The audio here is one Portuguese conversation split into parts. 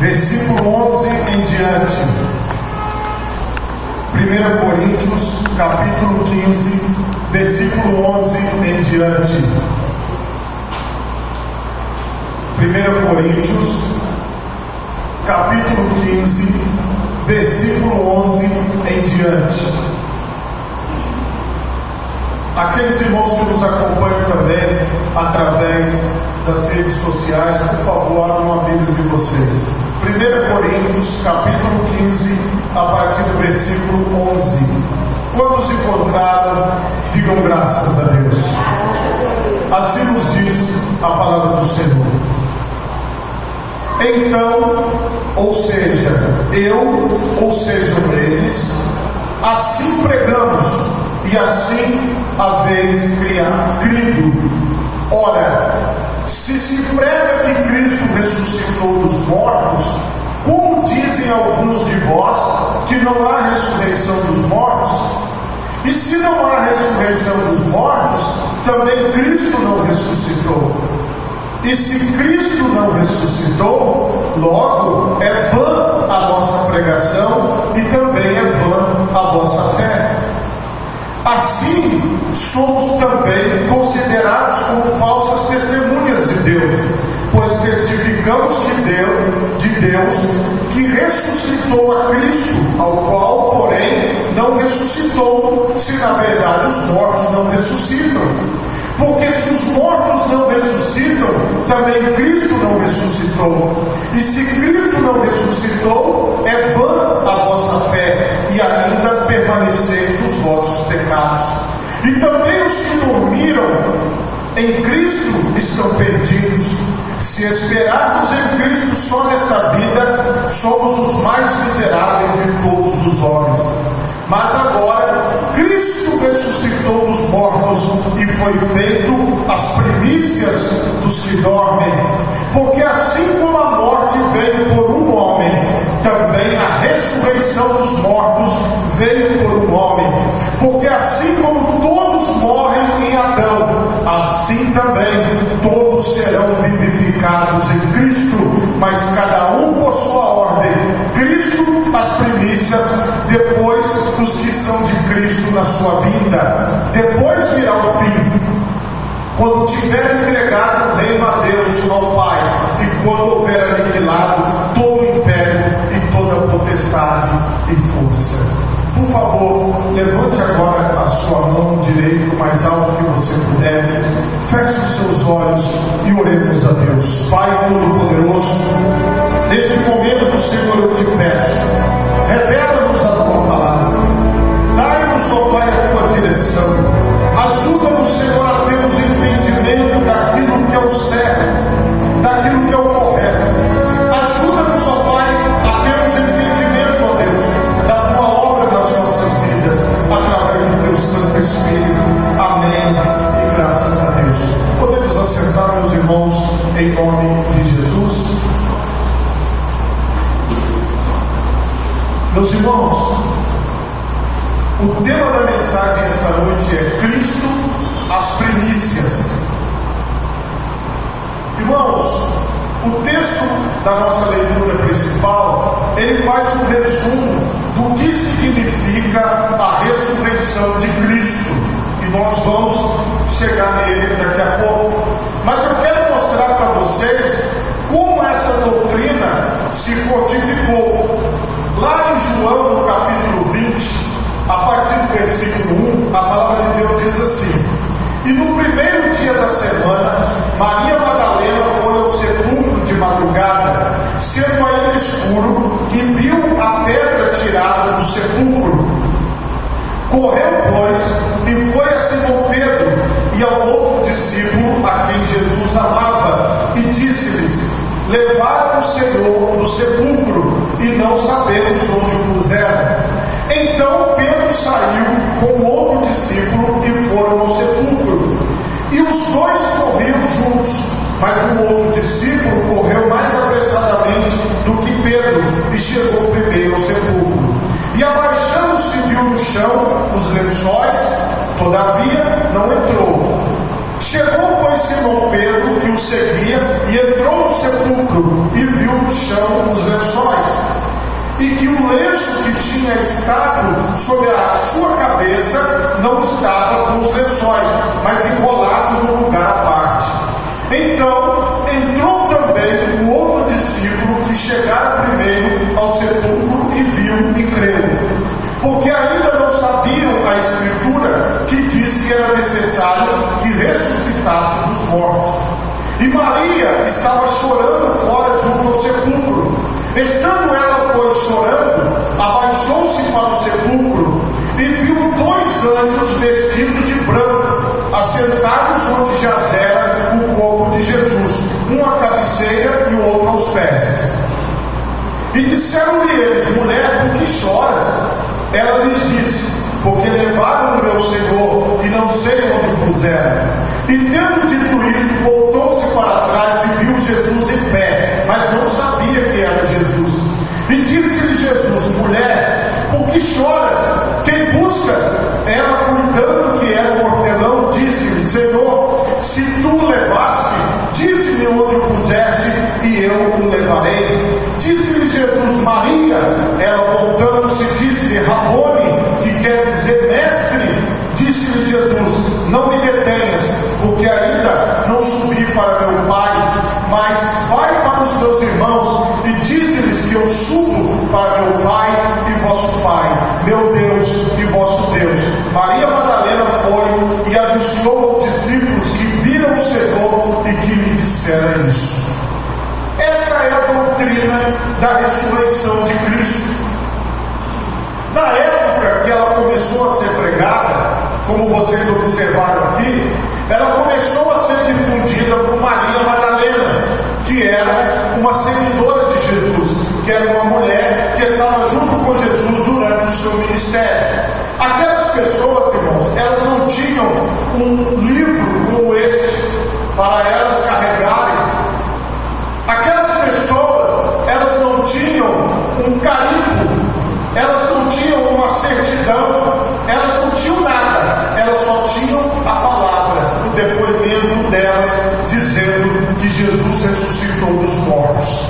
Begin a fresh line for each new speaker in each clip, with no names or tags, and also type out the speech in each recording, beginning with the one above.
versículo 11 em diante. 1 Coríntios, capítulo 15, versículo 11 em diante. 1 Coríntios, capítulo 15, versículo 11 em diante. Aqueles irmãos que nos acompanham também através das redes sociais, por favor, abram a Bíblia de vocês. 1 Coríntios, capítulo 15, a partir do versículo 11. Quantos encontraram, digam graças a Deus. Assim nos diz a palavra do Senhor. Então, ou seja, eu, ou sejam eles, assim pregamos, e assim haveis crido. Ora, se prega que Cristo ressuscitou dos mortos, como dizem alguns de vós que não há ressurreição dos mortos? E se não há ressurreição dos mortos, também Cristo não ressuscitou. E se Cristo não ressuscitou, logo é vã a nossa pregação e também é vã a vossa fé. Assim, somos também considerados como falsas testemunhas de Deus, pois testificamos de Deus que ressuscitou a Cristo, ao qual, porém, não ressuscitou, se na verdade os mortos não ressuscitam. Porque se os mortos não ressuscitam, também Cristo não ressuscitou. E se Cristo não ressuscitou, é vã a vossa fé, e ainda permaneceis nos vossos pecados. E também os que dormiram em Cristo estão perdidos. Se esperarmos em Cristo só nesta vida, somos os mais miseráveis de todos os homens. Mas agora, Cristo ressuscitou dos mortos e foi feito as primícias dos que dormem. Porque assim como a morte veio por um homem, também a ressurreição dos mortos veio por um homem. Porque assim como todos morrem em Adão, assim também todos serão vivificados em Cristo, mas cada um por sua ordem. Cristo as primícias, depois os que são de Cristo na sua vinda. Depois virá o fim, quando tiver entregado o reino a Deus, ao Pai, e quando houver aniquilado todo o império e toda a potestade e força. Por favor, levante agora a sua mão direita o mais alto que você puder, feche os seus olhos e oremos a Deus. Pai Todo-Poderoso, neste momento, Senhor, eu te peço, revela-nos a tua palavra, dai-nos, ó Pai, a tua direção, ajuda-nos, Senhor, a termos entendimento daquilo que é o certo, daquilo que é o correto, ajuda-nos, ó Pai, a termos entendimento, ó Deus, da tua obra nas nossas vidas, através do teu Santo Espírito. Amém e graças a Deus. Podemos assentar, meus irmãos, em nome de Jesus. Meus irmãos, o tema da mensagem esta noite é Cristo, as primícias. Irmãos, o texto da nossa leitura principal, ele faz um resumo do que significa a ressurreição de Cristo, e nós vamos chegar nele daqui a pouco. Mas eu quero mostrar para vocês como essa doutrina se fortificou. Lá em João, no capítulo 20, a partir do versículo 1, a palavra de Deus diz assim: e no primeiro dia da semana, Maria Madalena foi ao sepulcro de madrugada, sendo ainda escuro, e viu a pedra tirada do sepulcro. Correu, pois, e foi a Simão Pedro e ao outro discípulo a quem Jesus amava, e disse-lhes: levaram o Senhor do sepulcro, e não sabemos onde o puseram. Então Pedro saiu com outro discípulo e foram ao sepulcro. E os dois corriam juntos, mas o outro discípulo correu mais apressadamente do que Pedro e chegou primeiro ao sepulcro. E abaixando-se viu no chão os lençóis, todavia não entrou. Chegou, pois, Simão Pedro, que o seguia, e entrou no sepulcro, sepulcro e viu no chão os lençóis, e que o lenço que tinha estado sobre a sua cabeça não estava com os lençóis, mas enrolado num lugar à parte. Então entrou também o outro discípulo que chegara primeiro ao sepulcro e viu e creu, porque ainda não sabiam a Escritura que diz que era necessário que ressuscitasse dos mortos. E Maria estava chorando fora junto ao sepulcro. Estando ela, pois, chorando, abaixou-se para o sepulcro e viu 2 anjos vestidos de branco, assentados onde jazera o corpo de Jesus, um à cabeceira e o outro aos pés. E disseram-lhe eles: mulher, por que choras? Ela lhes disse: porque levaram o meu Senhor e não sei onde o puseram. E tendo dito isto, voltou-se para trás e viu Jesus em pé, mas não sabia que era Jesus. E disse-lhe Jesus: mulher, por que choras? Quem buscas? Ela, cuidando que era o hortelão, disse-lhe: Senhor, se tu o levaste, dize-me onde o puseste e eu o levarei. Disse-lhe Jesus: Maria. Ela, voltando-se, disse-lhe: Rabone, que quer dizer mestre. Disse-lhe Jesus: não me detenhas, porque ainda não subi para meu Pai, mas vai para os meus irmãos e dize-lhes que eu subo para meu Pai e vosso Pai, meu Deus e vosso Deus. Maria Madalena foi e anunciou aos discípulos que viram o Senhor e que lhe disseram isso. Essa é a doutrina da ressurreição de Cristo. Na época que ela começou a ser pregada, como vocês observaram aqui, ela começou a ser difundida por Maria Madalena, que era uma seguidora de Jesus, que era uma mulher que estava junto com Jesus durante o seu ministério. Aquelas pessoas, irmãos, elas não tinham um livro como este para elas carregarem. Aquelas pessoas, elas não tinham um carimbo, elas não tinham uma certidão, elas não tinham nada, elas só tinham a palavra, o depoimento delas, dizendo que Jesus ressuscitou dos mortos.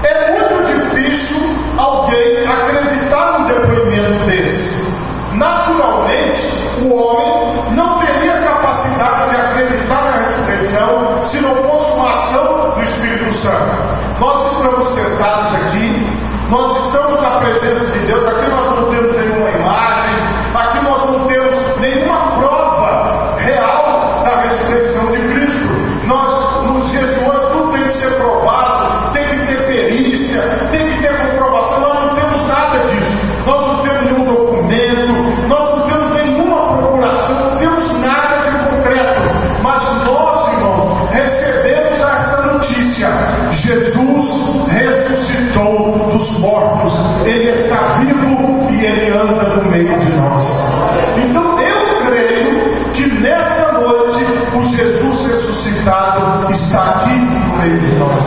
É muito difícil alguém acreditar num depoimento desse. Naturalmente, o homem não teria capacidade de acreditar na ressurreição se não fosse uma ação do Espírito Santo. Nós estamos sentados aqui, nós estamos na presença de Deus, aqui nós não temos nenhuma imagem, aqui nós não temos nenhuma prova real da ressurreição de Cristo. Nós, nos dias de hoje, tudo tem que ser provado, tem que ter perícia, tem que ter comprovação. Nós não temos nada disso, nós não temos nenhum documento, nós não temos nenhuma procuração, não temos nada de concreto. Mas nós, irmãos, recebemos essa notícia: Jesus ressuscitou dos mortos, Ele está vivo e Ele anda no meio de nós. Então eu creio que nesta noite o Jesus ressuscitado está aqui no meio de nós.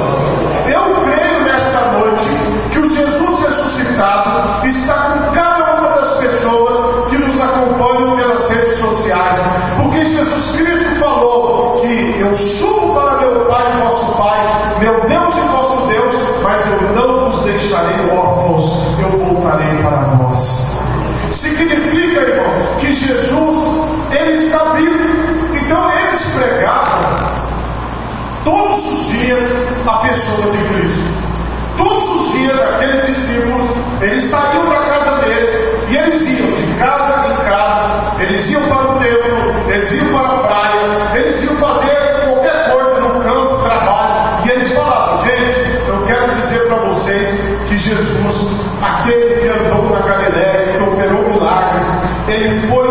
Eu creio nesta noite que o Jesus ressuscitado está com cada uma das pessoas que nos acompanham pelas redes sociais, porque Jesus Cristo falou que eu subo para meu Pai e vosso Pai, meu Deus e vosso Deus, mas eu não vos deixarei órfãos, eu voltarei para vós. Significa, irmãos, que Jesus, Ele está vivo. Então eles pregavam todos os dias a pessoa de Cristo. Todos os dias aqueles discípulos, eles saíam da casa deles e eles iam de casa em casa, eles iam para o templo, eles iam para a praia, eles iam fazer qualquer coisa no campo, trabalho, e eles falavam: gente, eu quero dizer para vocês que Jesus, aquele que andou na Galileia, que operou milagres, ele foi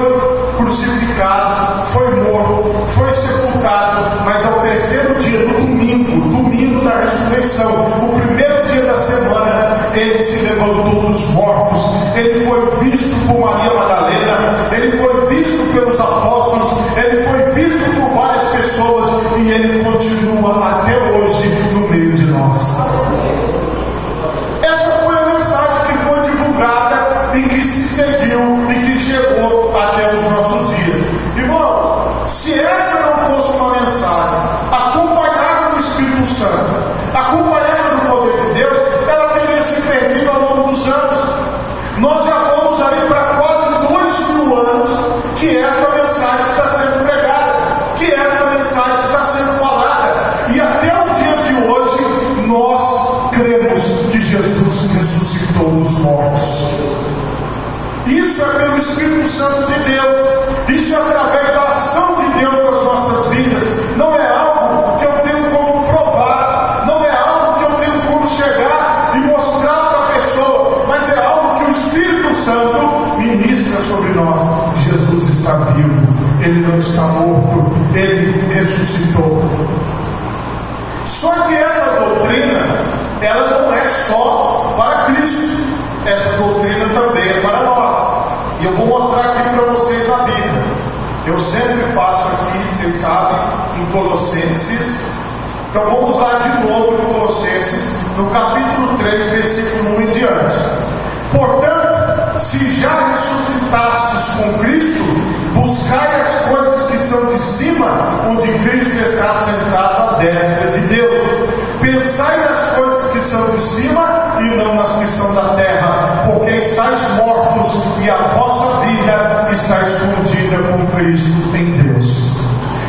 crucificado, foi morto, foi sepultado, mas ao terceiro dia, no domingo da ressurreição, o primeiro dia da semana, ele se levantou dos mortos. Ele foi visto por Maria Madalena, ele foi visto pelos apóstolos, ele foi visto por várias pessoas e ele continua até hoje no meio de nós. Essa foi a mensagem que foi divulgada e que se seguiu e que chegou até os nossos dias. Irmãos, se essa não fosse uma mensagem acompanhada do Espírito Santo, acompanhada do poder de Deus, ela teria se perdido ao longo dos anos. Nós já vamos aí para quase 2000 anos que esta mensagem está sendo pregada, que esta mensagem está sendo falada, e até os dias de hoje nós cremos que Jesus ressuscitou dos mortos. Isso é pelo Espírito Santo de Deus, isso é através da ação de Deus nas nossas vidas. Não é algo que eu tenho como provar, não é algo que eu tenho como chegar e mostrar para a pessoa, mas é algo que o Espírito Santo ministra sobre nós. Jesus está vivo, Ele não está morto, Ele ressuscitou. Só que essa doutrina, ela não é só para Cristo, essa doutrina também é para nós. E eu vou mostrar aqui para vocês na Bíblia. Eu sempre passo aqui, vocês sabem, em Colossenses. Então vamos lá de novo em Colossenses, no capítulo 3, versículo 1 em diante. Portanto, se já ressuscitastes com Cristo, buscai as coisas que são de cima, onde Cristo está sentado à destra de Deus. Pensai nas coisas que são de cima e não nas que são da terra, porque estáis mortos e a vossa vida está escondida com Cristo em Deus.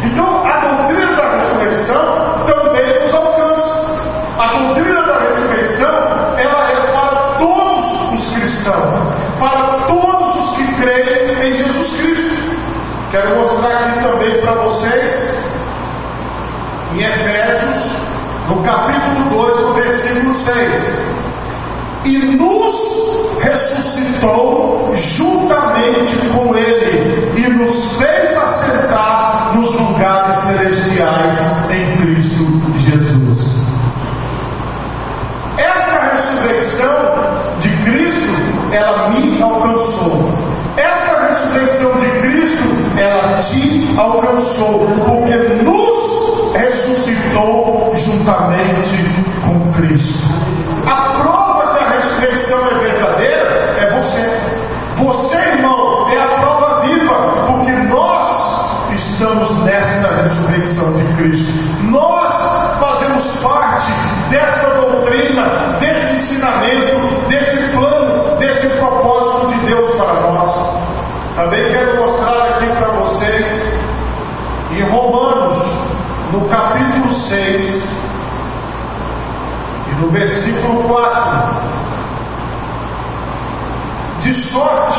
Então a doutrina da ressurreição também nos alcança. A doutrina da ressurreição, ela é para todos os cristãos, para todos os que creem em Jesus Cristo. Quero mostrar aqui também para vocês em Efésios, no capítulo 2, no versículo 6. E nos ressuscitou juntamente com Ele e nos fez assentar nos lugares celestiais em Cristo Jesus. Essa ressurreição de Cristo, ela me alcançou. Essa ressurreição de Cristo, ela te alcançou, porque nos ressuscitou juntamente com Cristo. A prova que a ressurreição é verdadeira é você. Você, irmão, é a prova viva, porque nós estamos nesta ressurreição de Cristo. Nós fazemos parte desta doutrina, deste ensinamento, deste plano, deste propósito de Deus para nós. Também quero mostrar aqui para vocês em Romanos, no capítulo 6 e no versículo 4: de sorte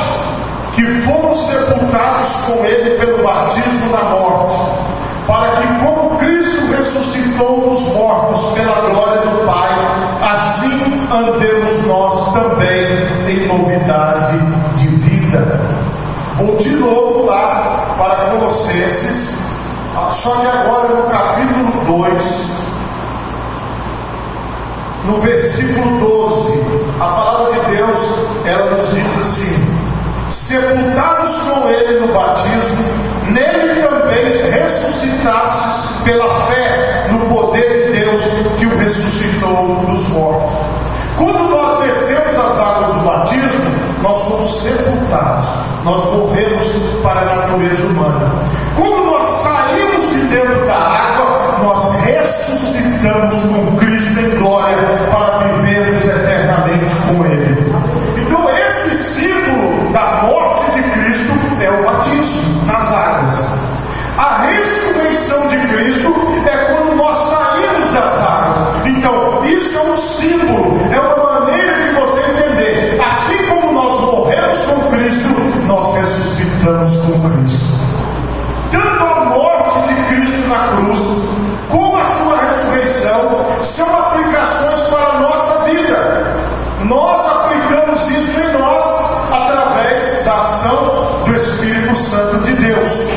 que fomos sepultados com Ele pelo batismo na morte, para que, como Cristo ressuscitou dos mortos pela glória do Pai, assim andemos nós também em novidade de vida. Vou de novo lá para Colossenses, só que agora no capítulo 2, no versículo 12, a palavra de Deus, ela nos diz assim: sepultados com Ele no batismo, nele também ressuscitastes pela fé no poder de Deus que o ressuscitou dos mortos. Quando nós descemos as águas do batismo, nós somos sepultados, nós morremos para a natureza humana. Quando nós saímos de dentro da água, nós ressuscitamos com Cristo em glória para vivermos eternamente com Ele. Então esse símbolo da morte de Cristo é o batismo nas águas. A ressurreição de Cristo é quando nós saímos das águas. Então isso é um símbolo, é uma maneira de você entender. Assim como nós morremos com Cristo, nós ressuscitamos com Cristo. Tanto a morte de Cristo na cruz, como a sua ressurreição, são aplicações para a nossa vida. Nós aplicamos isso em nós através da ação do Espírito Santo de Deus.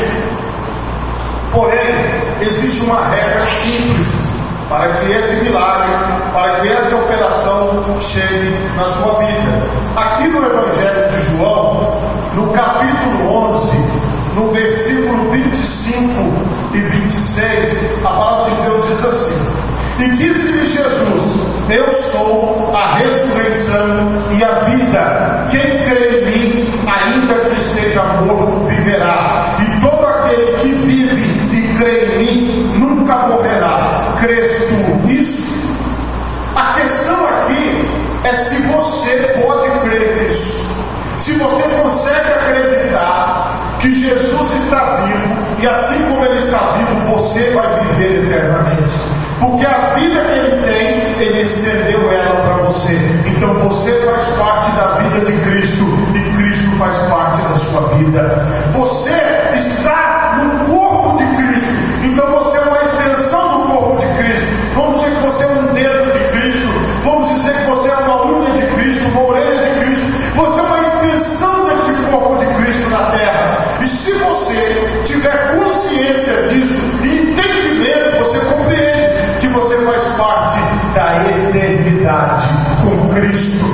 Porém, existe uma regra simples para que esse milagre, para que essa operação chegue na sua vida. Aqui no Evangelho de João, no capítulo 11, no versículo 25 e 26, a palavra de Deus diz assim: e disse-lhe Jesus: eu sou a ressurreição e a vida. Quem crê em mim, ainda que esteja morto, viverá. E todo aquele que vive e crê em mim nunca morrerá. Crês tu nisso? é se você pode crer nisso. Se você consegue acreditar que Jesus está vivo, e assim como Ele está vivo, você vai viver eternamente. Porque a vida que Ele tem, Ele estendeu ela para você. Então você faz parte da vida de Cristo, e Cristo faz parte da sua vida. Você está no corpo de Cristo, então você é uma extensão do corpo de Cristo. Vamos dizer que você é um dedo de Cristo, vamos dizer que você é uma unha de Cristo, uma orelha de Cristo. Você é uma extensão deste corpo de Cristo na terra. E se você tiver consciência disso e entendimento, você compreende que você faz parte da eternidade com Cristo.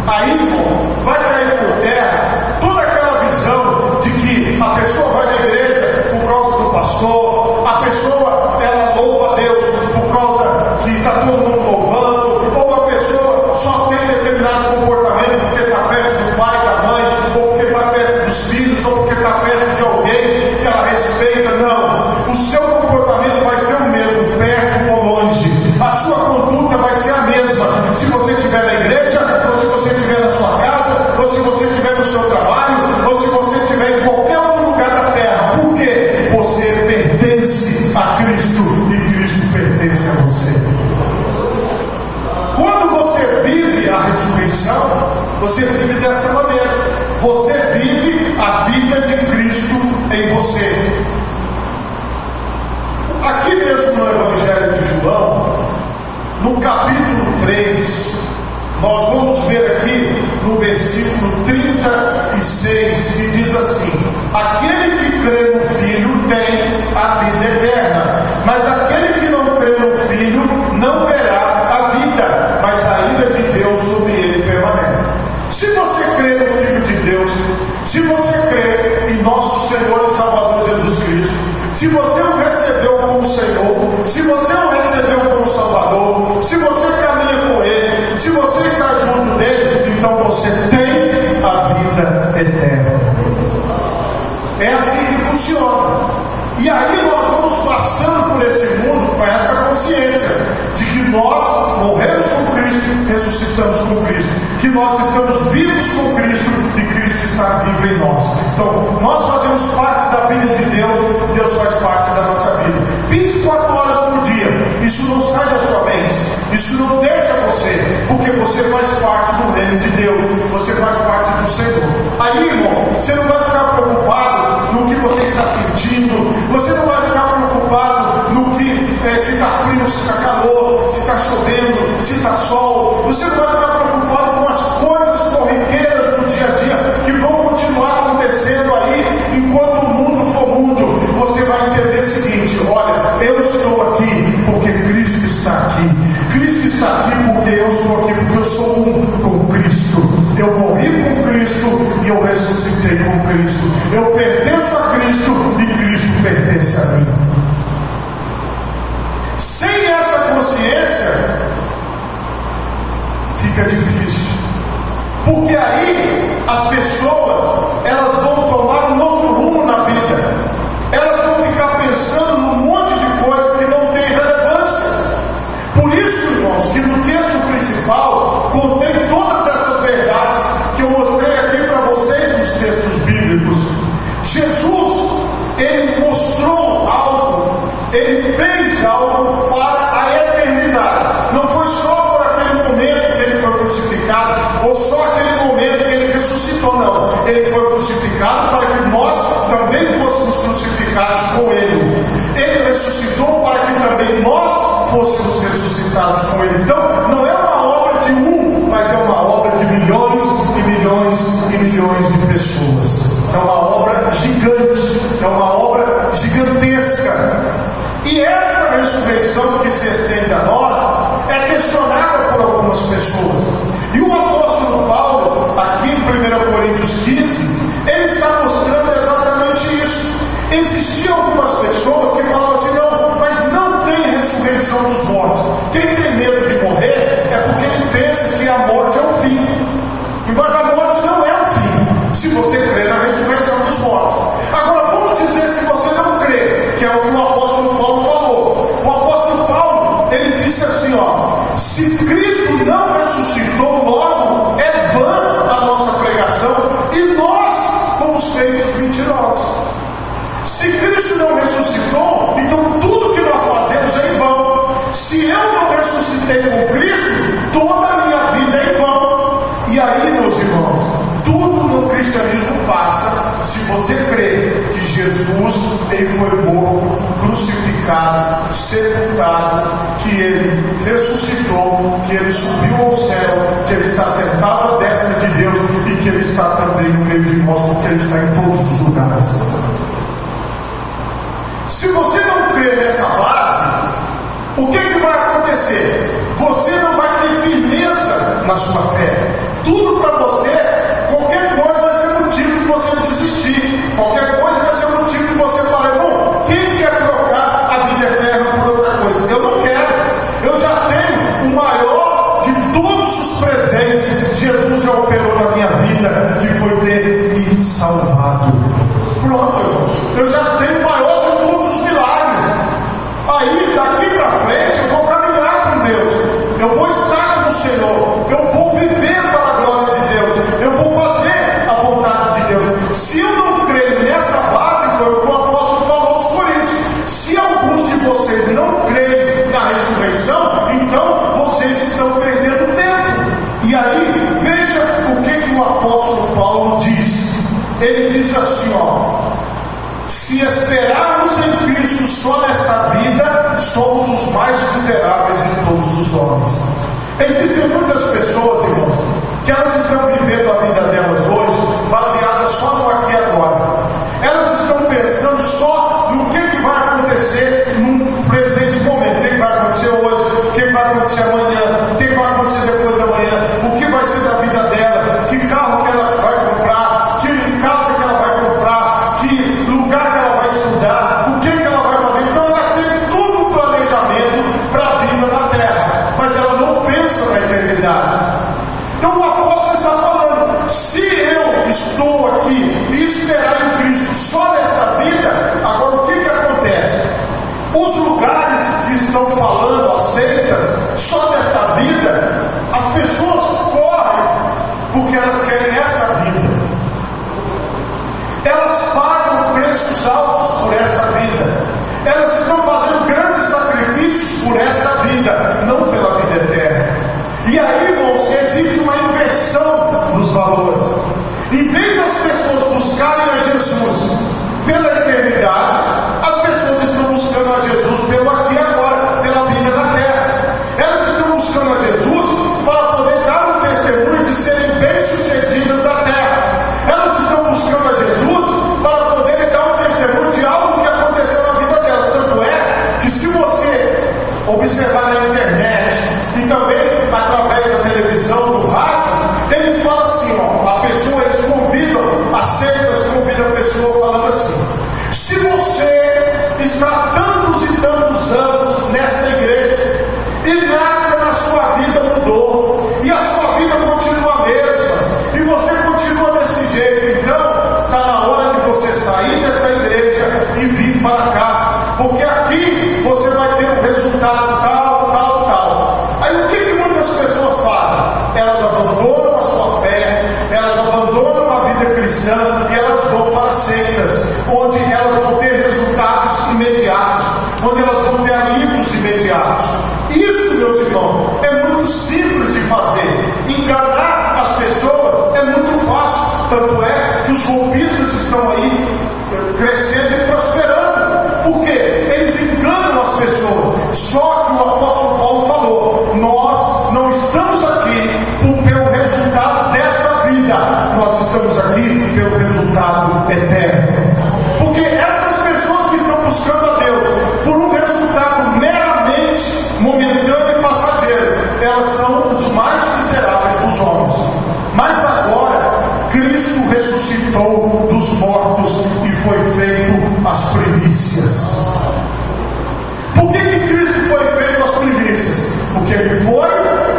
Aí, irmão, vai cair por terra toda aquela visão de que a pessoa vai na igreja por causa do pastor, a pessoa ela louva a Deus por causa que está todo mundo louvando, ou a pessoa só tem determinado comportamento porque está perto do pai, da mãe, ou porque está perto dos filhos, ou porque está perto de alguém que ela respeita. Não, o seu comportamento vai ser o mesmo, perto ou longe. A sua conduta vai ser a mesma, se você estiver na igreja, ou se você estiver na sua casa, ou se você estiver no seu trabalho, ou se você estiver em qualquer outro lugar da terra. Por quê? Você pertence a Cristo e Cristo pertence a você. Quando você vive a ressurreição, você vive dessa maneira. Você vive a vida de Cristo em você. Aqui mesmo no Evangelho de João, no capítulo 3, nós vamos ver aqui no versículo 36, que diz assim: aquele que crê no Filho tem a vida eterna, mas aquele que não crê no Filho não verá a vida, mas a ira de Deus sobre ele permanece. Se você crê no Filho de Deus, se você crê em nosso Senhor e Salvador Jesus Cristo, se você o recebeu como Senhor, se você o recebeu como Salvador, se você caminha com Ele, se você está junto dele, então você tem a vida eterna. É assim que funciona. E aí nós vamos passando por esse mundo com esta consciência de que nós morremos com Cristo, ressuscitamos com Cristo, que nós estamos vivos com Cristo e Cristo está vivo em nós. Então nós fazemos parte da vida de Deus, Deus faz parte da nossa vida 24 horas por dia. Isso não sai da sua mente, isso não deixa você, porque você faz parte do reino de Deus, você faz parte do Senhor. Aí, irmão, você não vai ficar preocupado no que você está sentindo, você não vai ficar preocupado no que se está frio, se está calor, se está chovendo, se está sol. Você não vai ficar preocupado com as coisas corriqueiras do dia a dia que vão continuar acontecendo aí enquanto o mundo for mundo. Você vai entender o seguinte: olha, eu estou aqui porque Cristo está aqui. Cristo está aqui porque eu estou aqui, porque eu sou um com Cristo. Eu morri com Cristo e eu ressuscitei com Cristo. Eu pertenço a Cristo e Cristo pertence a mim. Sem essa consciência, fica difícil. Porque aí as pessoas, elas vão tomar um outro rumo na vida. Elas vão ficar pensando num monte de coisa que não tem relevância. Por isso, irmãos, que no texto principal contém todas essas verdades que eu mostrei aqui para vocês nos textos bíblicos. Jesus, ele mostrou algo, ele fez algo para a eternidade. Não foi só por aquele momento que ele foi crucificado, ou só aquele momento que ele ressuscitou, não. Ele foi crucificado para que nós também fôssemos crucificados com ele. Ele ressuscitou para que também nós fôssemos ressuscitados com ele. Então, não é uma obra de um, mas é uma obra de milhões e milhões e milhões de pessoas. É uma obra gigante, é uma obra gigantesca. E essa ressurreição que se estende a nós é questionada por algumas pessoas. E o apóstolo Paulo, aqui em 1 Coríntios 15, ele está mostrando exatamente isso. Existiam algumas pessoas que falavam assim: não, mas não tem ressurreição dos mortos. Quem tem medo de morrer é porque ele pensa que a morte é o fim. Mas a morte não é o fim, se você crê na ressurreição dos mortos. Agora vamos dizer se você não crê, que é o que o apóstolo Paulo falou. O apóstolo Paulo, ele disse assim: ó, se Cristo não ressuscitou, ressuscitou, logo é vã a nossa pregação e nós fomos feitos mentirosos. Se Cristo não ressuscitou, então tudo que nós fazemos é em vão. Se eu não ressuscitei com Cristo, toda a minha vida é em vão. E aí, meus irmãos, tudo no cristianismo passa se você crê que Jesus, ele foi morto, crucificado, sepultado, que ele ressuscitou, que ele subiu ao céu, que ele está sentado à destra de Deus e que ele está também no meio de nós, porque ele está em todos os lugares. Se você não crê nessa base, o que vai acontecer? Você não vai ter firmeza na sua fé. Tudo para você, qualquer coisa vai ser motivo de você desistir. Qualquer coisa vai ser motivo de você falar: bom, quem quer trocar a vida eterna por outra coisa? Eu não quero. Eu já tenho o maior de todos os presentes. Jesus já operou na minha vida, que foi ter me salvado. Pronto, eu já tenho o maior de todos os milagres. Aí, daqui para frente, eu vou caminhar com Deus. Eu vou estar com o Senhor. Eu vou viver para a glória de Deus. Eu vou fazer a vontade de Deus. Se eu não creio nessa base, foi o que o apóstolo falou aos Coríntios. Se alguns de vocês não creem na ressurreição, então vocês estão perdendo tempo. E aí, veja o que o apóstolo Paulo diz. Ele diz assim, se esperarmos em Cristo só nesta vida, somos os mais miseráveis de todos os homens. Existem muitas pessoas, irmãos, que elas estão vivendo a vida delas hoje baseadas só no aqui e agora. Elas estão pensando só no que vai acontecer no presente momento. O que vai acontecer hoje, o que vai acontecer amanhã, o que vai acontecer depois da manhã, o que vai ser da vida dela, que carro que ela vai comprar, que casa que ela vai comprar, que lugar que ela vai estudar, o que ela vai fazer. Então ela tem todo um planejamento para a vida na terra, mas ela não pensa na eternidade. Então o apóstolo está falando: se eu estou aqui e esperar em Cristo só nesta vida, agora o que acontece? Os lugares que estão falando, as seitas, só nesta vida, as pessoas correm porque elas querem esta vida. Elas pagam preços altos por esta vida. Elas estão fazendo grandes sacrifícios por esta vida, não pela vida eterna. E aí, irmãos, existe uma inversão dos valores. Em vez das pessoas buscarem a Jesus pela eternidade, as pessoas estão buscando a Jesus pelo aqui e agora, pela vida na terra. Elas estão buscando a Jesus para poder dar um testemunho de serem bem-sucedidas na terra. Elas estão buscando a Jesus para poderem dar um testemunho de algo que aconteceu na vida delas. Tanto é que, se você observar na internet e também através da televisão, do rádio, eles falam assim, eles convidam, as seitas convidam a pessoa falando assim: se você está tantos e tantos anos nesta igreja e nada na sua vida mudou, e a sua vida continua a mesma, e você continua desse jeito, então está na hora de você sair desta igreja e vir para cá, porque aqui você vai ter um resultado tal. Aí o que muitas pessoas fazem? Elas abandonam a sua fé, elas abandonam a vida cristã e elas vão para seitas, onde elas vão ter resultados imediatos, onde elas vão ter alívios imediatos. Isso, meus irmãos, é muito simples de fazer. Enganar as pessoas é muito fácil. Tanto é que os golpistas estão aí crescendo e prosperando. Por quê? Eles enganam as pessoas. Só que o apóstolo Paulo falou: nós não estamos aqui pelo resultado desta vida, nós estamos aqui pelo resultado eterno. Porque essas pessoas que estão buscando a Deus por um resultado meramente momentâneo e passageiro, elas são os mais miseráveis dos homens. Mas agora Cristo ressuscitou dos mortos e foi feito as primícias. Por que Cristo foi feito as primícias? Porque Ele foi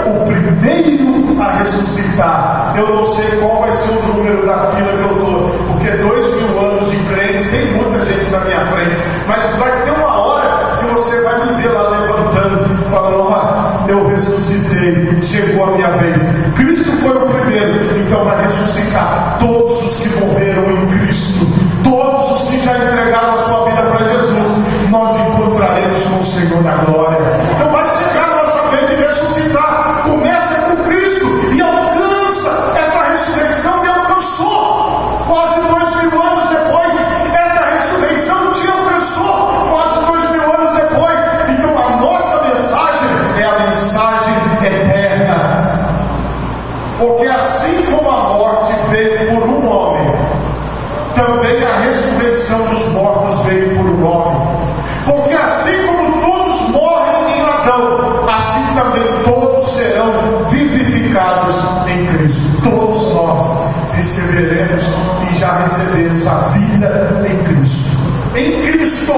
o primeiro a ressuscitar. Eu não sei qual vai ser o número da fila que eu estou, porque 2000 anos de crentes, tem muita gente na minha frente, mas vai ter uma hora que você vai me ver lá levantando, falando: eu ressuscitei, chegou a minha vez. Cristo foi o primeiro, então vai ressuscitar todos os que morreram em Cristo, todos os que já entregaram a sua vida para Jesus. Nós encontraremos com o Senhor na glória. Então vai chegar a nossa vez de ressuscitar. Começa com Cristo e alcança esta ressurreição. Me alcançou quase 2000 anos depois. Esta ressurreição te alcançou quase 2000 anos depois. Então a nossa mensagem é a mensagem eterna, porque assim como a morte veio por um homem, também a ressurreição dos mortos veio por um homem. Porque assim como todos morrem em Adão, assim também todos serão vivificados em Cristo. Todos nós receberemos e já recebemos a vida em Cristo. Em Cristo.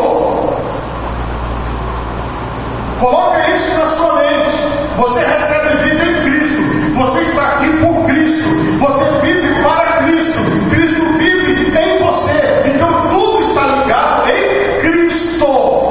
Coloque isso na sua mente. Você recebe vida em Cristo. Você está aqui por Cristo. Você vive para Cristo. Cristo vive em você. Então tudo está ligado em Cristo.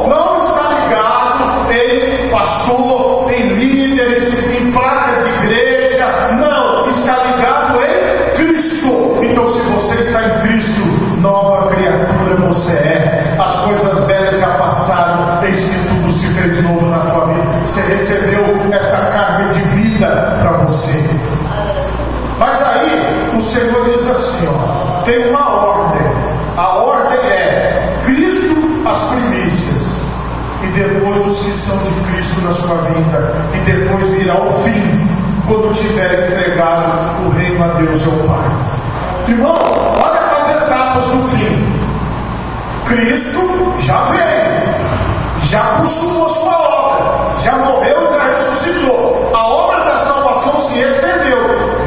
Não está ligado em pastor, em líderes, em placa de igreja. Não. Está ligado em Cristo. Então se você está em Cristo, nova criatura você é. As coisas velhas já passaram, eis que tudo se fez novo na tua vida. Você recebeu esta carga de vida para você. Mas aí o Senhor diz assim, ó, tem uma ordem. A ordem é Cristo as primícias, e depois os que são de Cristo na sua vida, e depois virá o fim, quando tiver entregado o reino a Deus seu Pai. Irmão, olha as etapas do fim. Cristo já veio, já consumou sua obra, já morreu e já ressuscitou. A obra da salvação se estendeu.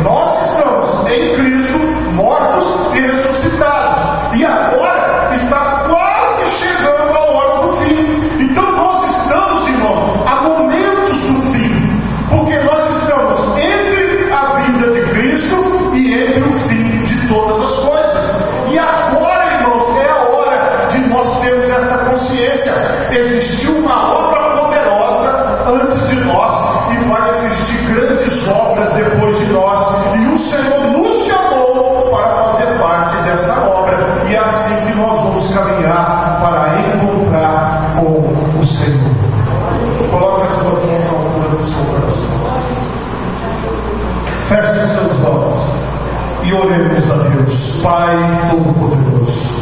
Nós estamos em Cristo, mortos e ressuscitados, e agora está quase chegando a hora do fim. Então nós estamos, irmão, a momentos do fim, porque nós estamos entre a vinda de Cristo e entre o fim de todas as coisas. E agora, irmãos, é a hora de nós termos essa consciência. Existiu uma obra poderosa antes de nós, e vai existir grandes obras depois de nós, e o Senhor nos chamou para fazer parte dessa obra, e é assim que nós vamos caminhar para encontrar com o Senhor. Coloque as suas mãos na altura do seu coração, feche os seus olhos e oremos a Deus. Pai Todo-Poderoso,